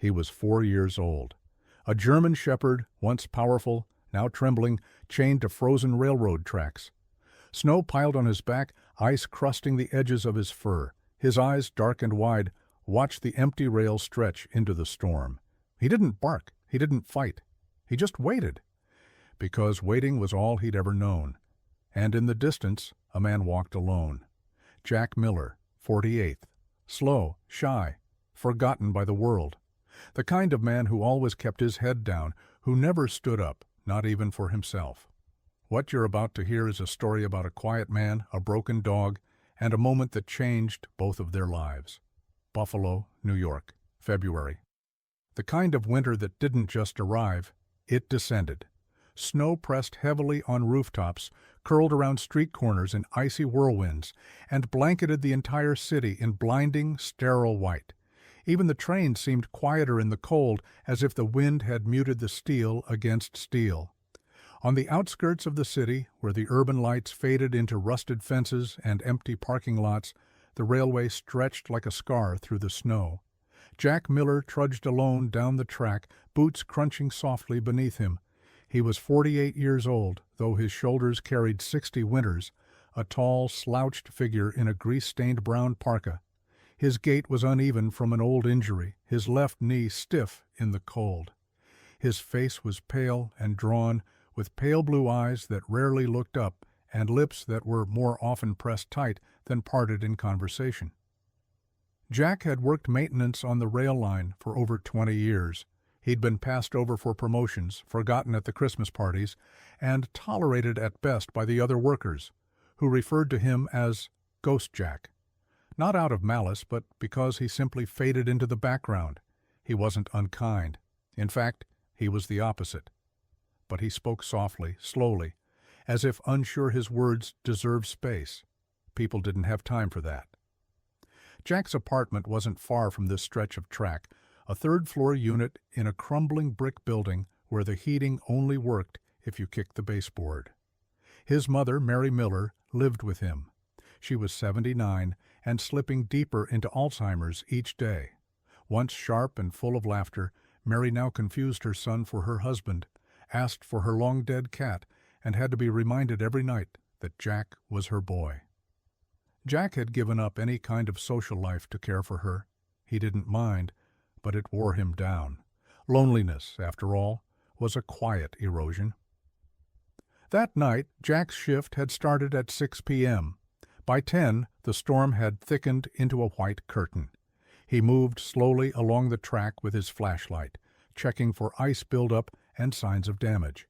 He was 4 years old. A German shepherd, once powerful, now trembling, chained to frozen railroad tracks. Snow piled on his back, ice crusting the edges of his fur. His eyes, dark and wide, watched the empty rail stretch into the storm. He didn't bark. He didn't fight. He just waited. Because waiting was all he'd ever known. And in the distance, a man walked alone. Jack Miller, 48th. Slow, shy, forgotten by the world. The kind of man who always kept his head down, who never stood up, not even for himself. What you're about to hear is a story about a quiet man, a broken dog, and a moment that changed both of their lives. Buffalo, New York, February. The kind of winter that didn't just arrive, it descended. Snow pressed heavily on rooftops, curled around street corners in icy whirlwinds, and blanketed the entire city in blinding, sterile white. Even the trains seemed quieter in the cold, as if the wind had muted the steel against steel. On the outskirts of the city, where the urban lights faded into rusted fences and empty parking lots, the railway stretched like a scar through the snow. Jack Miller trudged alone down the track, boots crunching softly beneath him. He was 48 years old, though his shoulders carried 60 winters, a tall, slouched figure in a grease-stained brown parka. His gait was uneven from an old injury, his left knee stiff in the cold. His face was pale and drawn, with pale blue eyes that rarely looked up and lips that were more often pressed tight than parted in conversation. Jack had worked maintenance on the rail line for over 20 years. He'd been passed over for promotions, forgotten at the Christmas parties, and tolerated at best by the other workers, who referred to him as Ghost Jack. Not out of malice, but because he simply faded into the background. He wasn't unkind. In fact, he was the opposite. But he spoke softly, slowly, as if unsure his words deserved space. People didn't have time for that. Jack's apartment wasn't far from this stretch of track, a third-floor unit in a crumbling brick building where the heating only worked if you kicked the baseboard. His mother, Mary Miller, lived with him. She was 79 and slipping deeper into Alzheimer's each day. Once sharp and full of laughter, Mary now confused her son for her husband, asked for her long-dead cat, and had to be reminded every night that Jack was her boy. Jack had given up any kind of social life to care for her. He didn't mind, but it wore him down. Loneliness, after all, was a quiet erosion. That night, Jack's shift had started at 6 p.m. By 10, the storm had thickened into a white curtain. He moved slowly along the track with his flashlight, checking for ice buildup and signs of damage.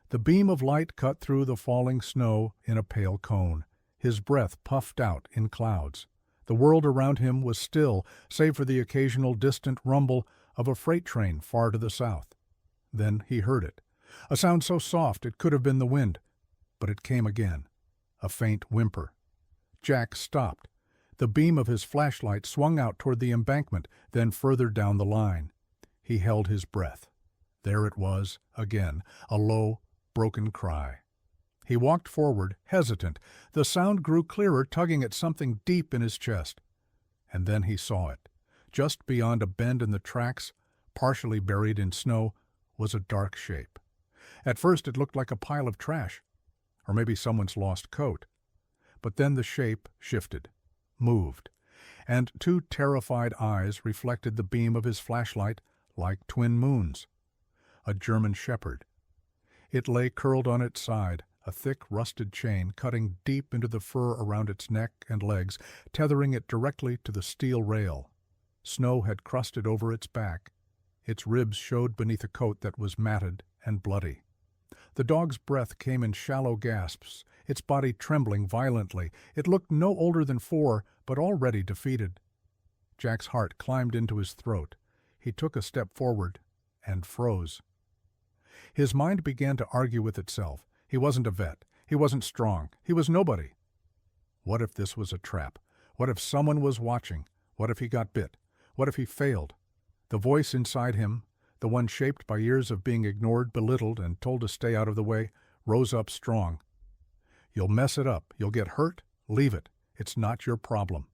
The beam of light cut through the falling snow in a pale cone. His breath puffed out in clouds. The world around him was still, save for the occasional distant rumble of a freight train far to the south. Then he heard it. A sound so soft it could have been the wind. But it came again. A faint whimper. Jack stopped. The beam of his flashlight swung out toward the embankment, then further down the line. He held his breath. There it was, again, a low, broken cry. He walked forward, hesitant. The sound grew clearer, tugging at something deep in his chest. And then he saw it. Just beyond a bend in the tracks, partially buried in snow, was a dark shape. At first it looked like a pile of trash, or maybe someone's lost coat. But then the shape shifted, moved, and two terrified eyes reflected the beam of his flashlight like twin moons. A German shepherd. It lay curled on its side, a thick rusted chain cutting deep into the fur around its neck and legs, tethering it directly to the steel rail. Snow had crusted over its back. Its ribs showed beneath a coat that was matted and bloody. The dog's breath came in shallow gasps, its body trembling violently. It looked no older than 4, but already defeated. Jack's heart climbed into his throat. He took a step forward and froze. His mind began to argue with itself. He wasn't a vet. He wasn't strong. He was nobody. What if this was a trap? What if someone was watching? What if he got bit? What if he failed? The voice inside him, the one shaped by years of being ignored, belittled, and told to stay out of the way, rose up strong. You'll mess it up. You'll get hurt. Leave it. It's not your problem.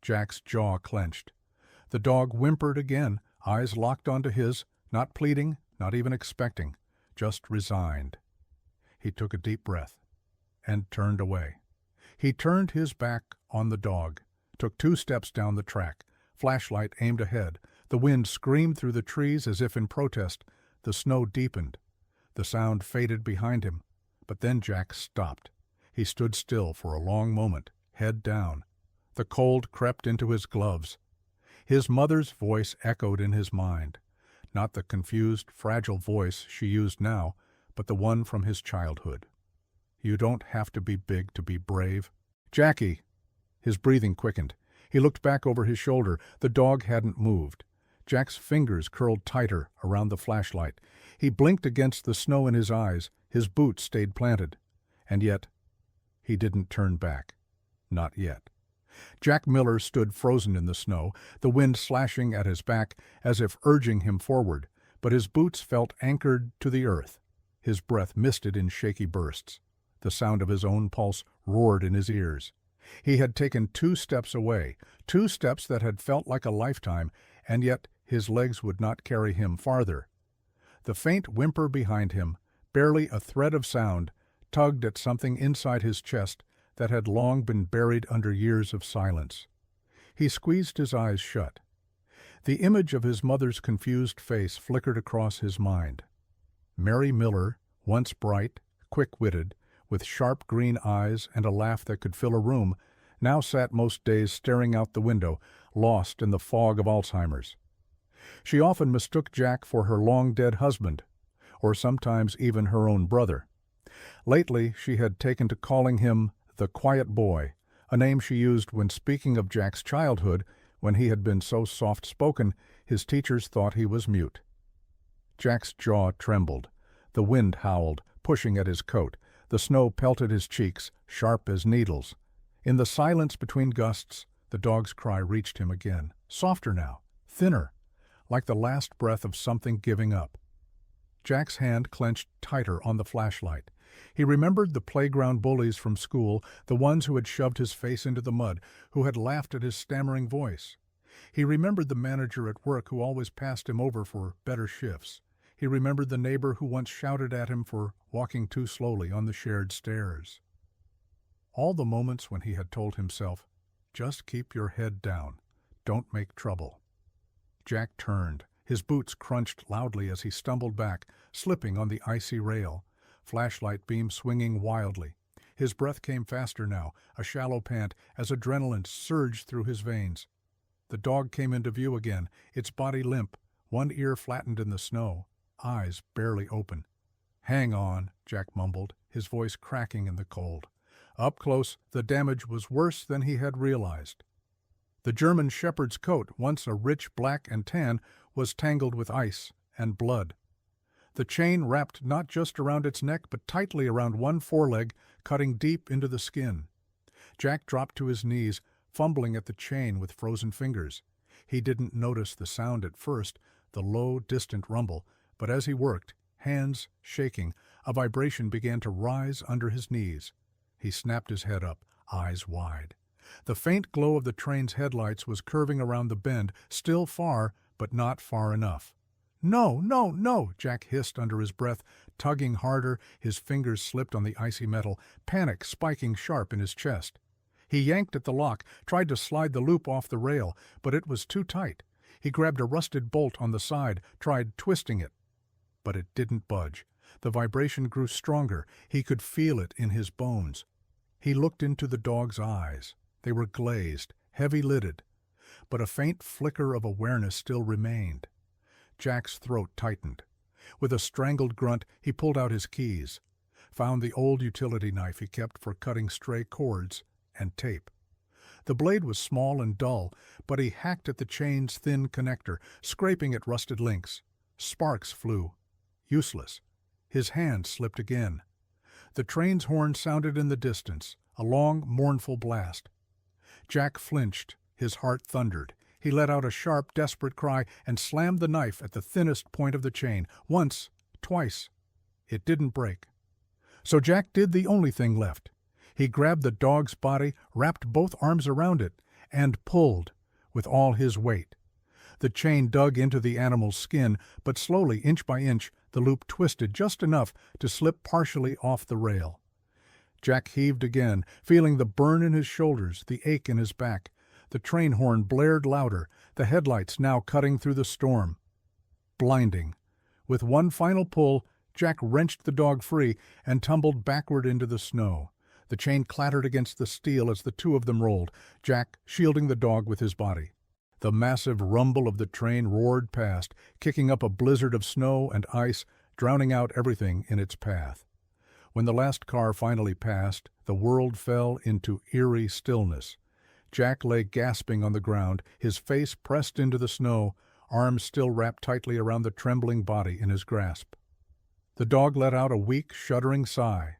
Jack's jaw clenched. The dog whimpered again, eyes locked onto his, not pleading, not even expecting, just resigned. He took a deep breath and turned away. He turned his back on the dog, took 2 steps down the track, flashlight aimed ahead. The wind screamed through the trees as if in protest. The snow deepened. The sound faded behind him, but then Jack stopped. He stood still for a long moment, head down. The cold crept into his gloves. His mother's voice echoed in his mind, not the confused, fragile voice she used now, but the one from his childhood. You don't have to be big to be brave. Jackie! His breathing quickened. He looked back over his shoulder. The dog hadn't moved. Jack's fingers curled tighter around the flashlight. He blinked against the snow in his eyes. His boots stayed planted. And yet, he didn't turn back. Not yet. Jack Miller stood frozen in the snow, the wind slashing at his back as if urging him forward, but his boots felt anchored to the earth. His breath misted in shaky bursts. The sound of his own pulse roared in his ears. He had taken 2 steps away, 2 steps that had felt like a lifetime, and yet his legs would not carry him farther. The faint whimper behind him, barely a thread of sound, tugged at something inside his chest that had long been buried under years of silence. He squeezed his eyes shut. The image of his mother's confused face flickered across his mind. Mary Miller, once bright, quick-witted, with sharp green eyes and a laugh that could fill a room, now sat most days staring out the window, lost in the fog of Alzheimer's. She often mistook Jack for her long-dead husband, or sometimes even her own brother. Lately she had taken to calling him the quiet boy, a name she used when speaking of Jack's childhood, when he had been so soft-spoken his teachers thought he was mute. Jack's jaw trembled. The wind howled, pushing at his coat. The snow pelted his cheeks, sharp as needles. In the silence between gusts, the dog's cry reached him again, softer now, thinner, like the last breath of something giving up. Jack's hand clenched tighter on the flashlight. He remembered the playground bullies from school, the ones who had shoved his face into the mud, who had laughed at his stammering voice. He remembered the manager at work who always passed him over for better shifts. He remembered the neighbor who once shouted at him for walking too slowly on the shared stairs. All the moments when he had told himself, "Just keep your head down. Don't make trouble." Jack turned. His boots crunched loudly as he stumbled back, slipping on the icy rail, flashlight beam swinging wildly. His breath came faster now, a shallow pant, as adrenaline surged through his veins. The dog came into view again, its body limp, one ear flattened in the snow, eyes barely open. "Hang on," Jack mumbled, his voice cracking in the cold. Up close, the damage was worse than he had realized. The German shepherd's coat, once a rich black and tan, was tangled with ice and blood. The chain wrapped not just around its neck, but tightly around one foreleg, cutting deep into the skin. Jack dropped to his knees, fumbling at the chain with frozen fingers. He didn't notice the sound at first, the low, distant rumble, but as he worked, hands shaking, a vibration began to rise under his knees. He snapped his head up, eyes wide. The faint glow of the train's headlights was curving around the bend, still far, but not far enough. "No, no, no!" Jack hissed under his breath, tugging harder. His fingers slipped on the icy metal, panic spiking sharp in his chest. He yanked at the lock, tried to slide the loop off the rail, but it was too tight. He grabbed a rusted bolt on the side, tried twisting it. But it didn't budge. The vibration grew stronger. He could feel it in his bones. He looked into the dog's eyes. They were glazed, heavy-lidded, but a faint flicker of awareness still remained. Jack's throat tightened. With a strangled grunt, he pulled out his keys, found the old utility knife he kept for cutting stray cords, and tape. The blade was small and dull, but he hacked at the chain's thin connector, scraping at rusted links. Sparks flew. Useless. His hand slipped again. The train's horn sounded in the distance, a long, mournful blast. Jack flinched. His heart thundered. He let out a sharp, desperate cry and slammed the knife at the thinnest point of the chain. Once, twice. It didn't break. So Jack did the only thing left. He grabbed the dog's body, wrapped both arms around it, and pulled with all his weight. The chain dug into the animal's skin, but slowly, inch by inch, the loop twisted just enough to slip partially off the rail. Jack heaved again, feeling the burn in his shoulders, the ache in his back. The train horn blared louder, the headlights now cutting through the storm. Blinding. With one final pull, Jack wrenched the dog free and tumbled backward into the snow. The chain clattered against the steel as the two of them rolled, Jack shielding the dog with his body. The massive rumble of the train roared past, kicking up a blizzard of snow and ice, drowning out everything in its path. When the last car finally passed, the world fell into eerie stillness. Jack lay gasping on the ground, his face pressed into the snow, arms still wrapped tightly around the trembling body in his grasp. The dog let out a weak, shuddering sigh.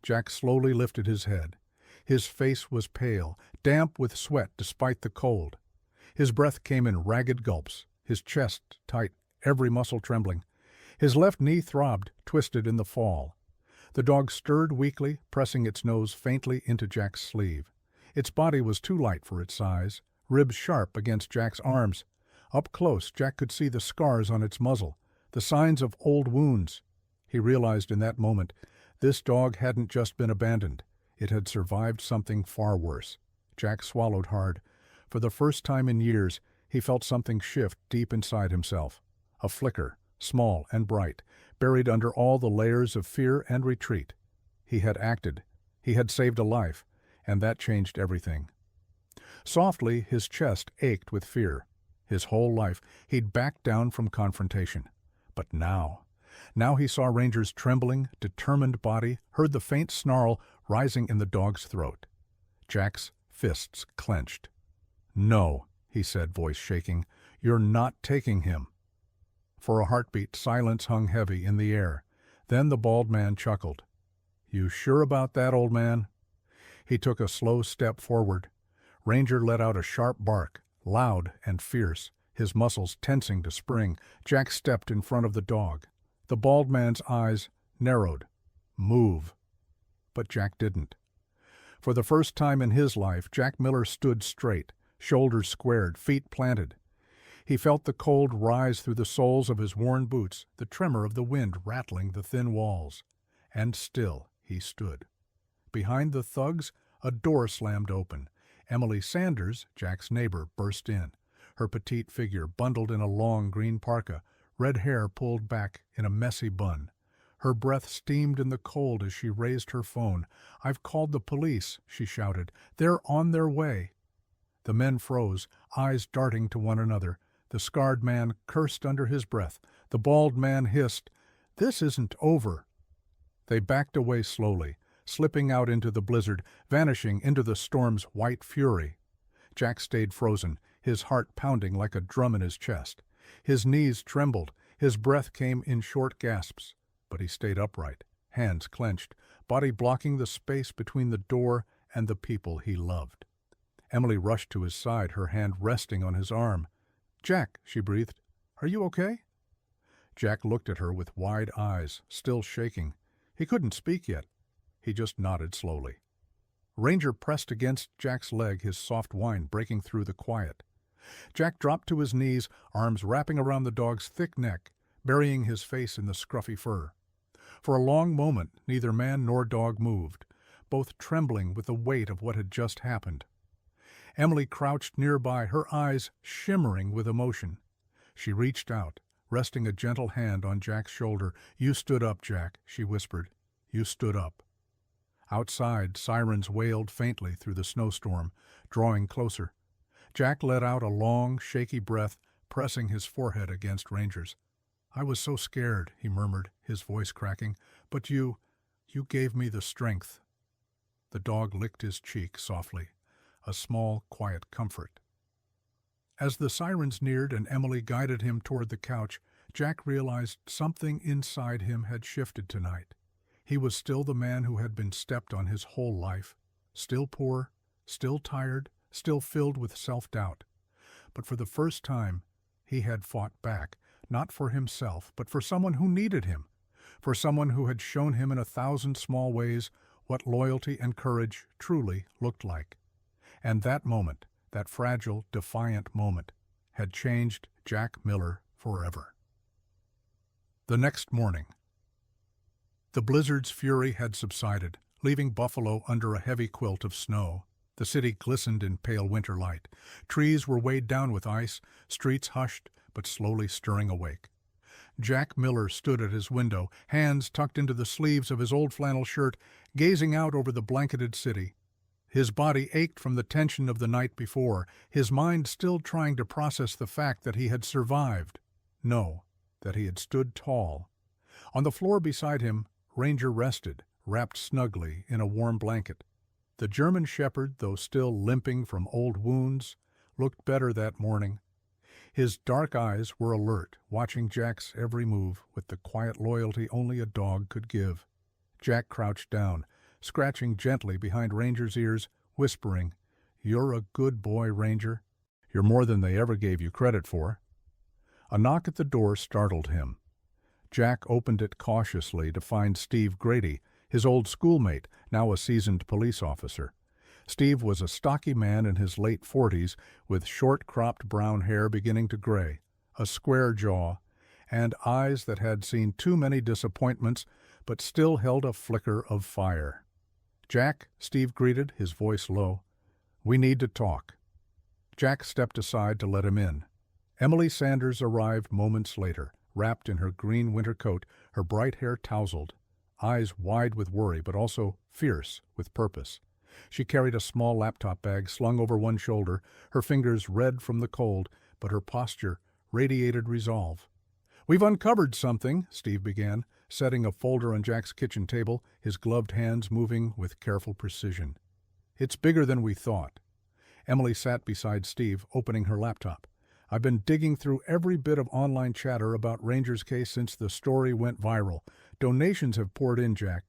Jack slowly lifted his head. His face was pale, damp with sweat despite the cold. His breath came in ragged gulps, his chest tight, every muscle trembling. His left knee throbbed, twisted in the fall. The dog stirred weakly, pressing its nose faintly into Jack's sleeve. Its body was too light for its size, ribs sharp against Jack's arms. Up close, Jack could see the scars on its muzzle, the signs of old wounds. He realized in that moment, this dog hadn't just been abandoned. It had survived something far worse. Jack swallowed hard. For the first time in years, he felt something shift deep inside himself. A flicker, small and bright, buried under all the layers of fear and retreat. He had acted. He had saved a life, and that changed everything. Softly, his chest ached with fear. His whole life, he'd backed down from confrontation. But now he saw Ranger's trembling, determined body, heard the faint snarl rising in the dog's throat. Jack's fists clenched. "No," he said, voice shaking. "You're not taking him." For a heartbeat, silence hung heavy in the air. Then the bald man chuckled. "You sure about that, old man?" He took a slow step forward. Ranger let out a sharp bark, loud and fierce, his muscles tensing to spring. Jack stepped in front of the dog. The bald man's eyes narrowed. "Move." But Jack didn't. For the first time in his life, Jack Miller stood straight, shoulders squared, feet planted. He felt the cold rise through the soles of his worn boots, the tremor of the wind rattling the thin walls. And still he stood. Behind the thugs, a door slammed open. Emily Sanders, Jack's neighbor, burst in, her petite figure bundled in a long green parka, red hair pulled back in a messy bun. Her breath steamed in the cold as she raised her phone. "I've called the police," she shouted. "They're on their way." The men froze, eyes darting to one another. The scarred man cursed under his breath. The bald man hissed, "This isn't over." They backed away slowly, slipping out into the blizzard, vanishing into the storm's white fury. Jack stayed frozen, his heart pounding like a drum in his chest. His knees trembled, his breath came in short gasps. But he stayed upright, hands clenched, body blocking the space between the door and the people he loved. Emily rushed to his side, her hand resting on his arm. "Jack," she breathed, "are you okay?" Jack looked at her with wide eyes, still shaking. He couldn't speak yet. He just nodded slowly. Ranger pressed against Jack's leg, his soft whine breaking through the quiet. Jack dropped to his knees, arms wrapping around the dog's thick neck, burying his face in the scruffy fur. For a long moment, neither man nor dog moved, both trembling with the weight of what had just happened. Emily crouched nearby, her eyes shimmering with emotion. She reached out, resting a gentle hand on Jack's shoulder. "You stood up, Jack," she whispered. "You stood up." Outside, sirens wailed faintly through the snowstorm, drawing closer. Jack let out a long, shaky breath, pressing his forehead against Ranger's. "I was so scared," he murmured, his voice cracking, "but you gave me the strength." The dog licked his cheek softly, a small, quiet comfort. As the sirens neared and Emily guided him toward the couch, Jack realized something inside him had shifted tonight. He was still the man who had been stepped on his whole life, still poor, still tired, still filled with self-doubt. But for the first time, he had fought back, not for himself, but for someone who needed him, for someone who had shown him in 1,000 small ways what loyalty and courage truly looked like. And that moment, that fragile, defiant moment, had changed Jack Miller forever. The next morning. The blizzard's fury had subsided, leaving Buffalo under a heavy quilt of snow. The city glistened in pale winter light. Trees were weighed down with ice, streets hushed but slowly stirring awake. Jack Miller stood at his window, hands tucked into the sleeves of his old flannel shirt, gazing out over the blanketed city. His body ached from the tension of the night before, his mind still trying to process the fact that he had survived. No, that he had stood tall. On the floor beside him, Ranger rested, wrapped snugly in a warm blanket. The German shepherd, though still limping from old wounds, looked better that morning. His dark eyes were alert, watching Jack's every move with the quiet loyalty only a dog could give. Jack crouched down, scratching gently behind Ranger's ears, whispering, "You're a good boy, Ranger. You're more than they ever gave you credit for." A knock at the door startled him. Jack opened it cautiously to find Steve Grady, his old schoolmate, now a seasoned police officer. Steve was a stocky man in his late 40s, with short-cropped brown hair beginning to gray, a square jaw, and eyes that had seen too many disappointments but still held a flicker of fire. "Jack," Steve greeted, his voice low. "We need to talk." Jack stepped aside to let him in. Emily Sanders arrived moments later, wrapped in her green winter coat, her bright hair tousled, eyes wide with worry but also fierce with purpose. She carried a small laptop bag slung over one shoulder, her fingers red from the cold, but her posture radiated resolve. "We've uncovered something," Steve began, setting a folder on Jack's kitchen table, his gloved hands moving with careful precision. "It's bigger than we thought." Emily sat beside Steve, opening her laptop. "I've been digging through every bit of online chatter about Ranger's case since the story went viral. Donations have poured in, Jack.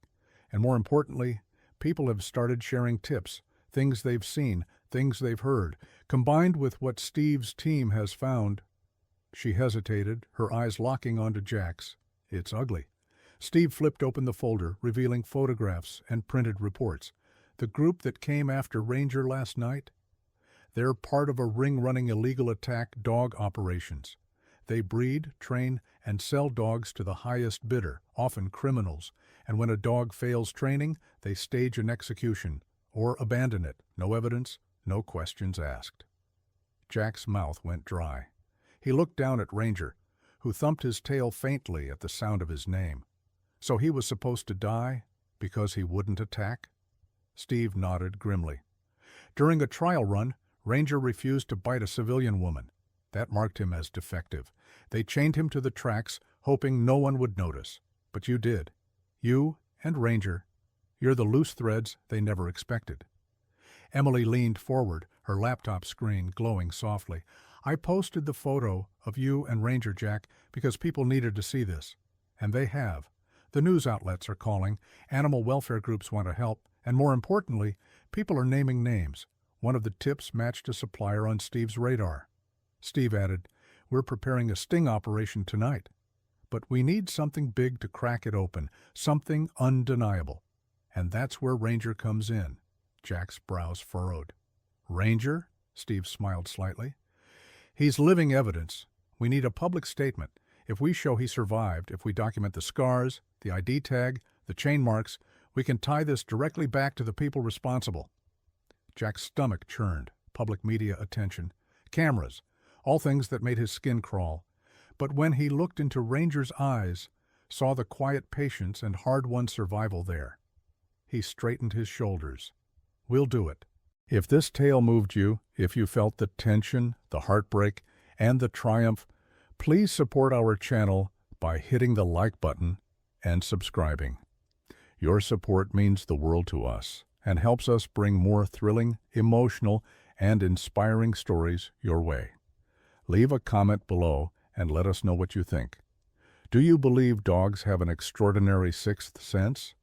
And more importantly, people have started sharing tips, things they've seen, things they've heard, combined with what Steve's team has found." She hesitated, her eyes locking onto Jack's. "It's ugly." Steve flipped open the folder, revealing photographs and printed reports. "The group that came after Ranger last night? They're part of a ring-running illegal attack dog operations. They breed, train, and sell dogs to the highest bidder, often criminals, and when a dog fails training, they stage an execution, or abandon it, no evidence, no questions asked." Jack's mouth went dry. He looked down at Ranger, who thumped his tail faintly at the sound of his name. So he was supposed to die because he wouldn't attack? Steve nodded grimly. During a trial run, Ranger refused to bite a civilian woman. That marked him as defective. They chained him to the tracks, hoping no one would notice. But you did. You and Ranger. You're the loose threads they never expected. Emily leaned forward, her laptop screen glowing softly. "I posted the photo of you and Ranger, Jack, because people needed to see this. And they have. The news outlets are calling, animal welfare groups want to help, and more importantly, people are naming names. One of the tips matched a supplier on Steve's radar." Steve added, "We're preparing a sting operation tonight. But we need something big to crack it open, something undeniable. And that's where Ranger comes in." Jack's brows furrowed. "Ranger?" Steve smiled slightly. "He's living evidence. We need a public statement. If we show he survived, if we document the scars, the ID tag, the chain marks, we can tie this directly back to the people responsible." Jack's stomach churned. Public media attention. Cameras. All things that made his skin crawl. But when he looked into Ranger's eyes, saw the quiet patience and hard-won survival there. He straightened his shoulders. "We'll do it. If this tale moved you, if you felt the tension, the heartbreak, and the triumph, please support our channel by hitting the like button and subscribing. Your support means the world to us and helps us bring more thrilling, emotional, and inspiring stories your way. Leave a comment below and let us know what you think. Do you believe dogs have an extraordinary sixth sense?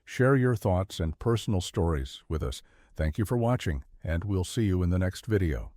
Share your thoughts and personal stories with us. Thank you for watching, and we'll see you in the next video.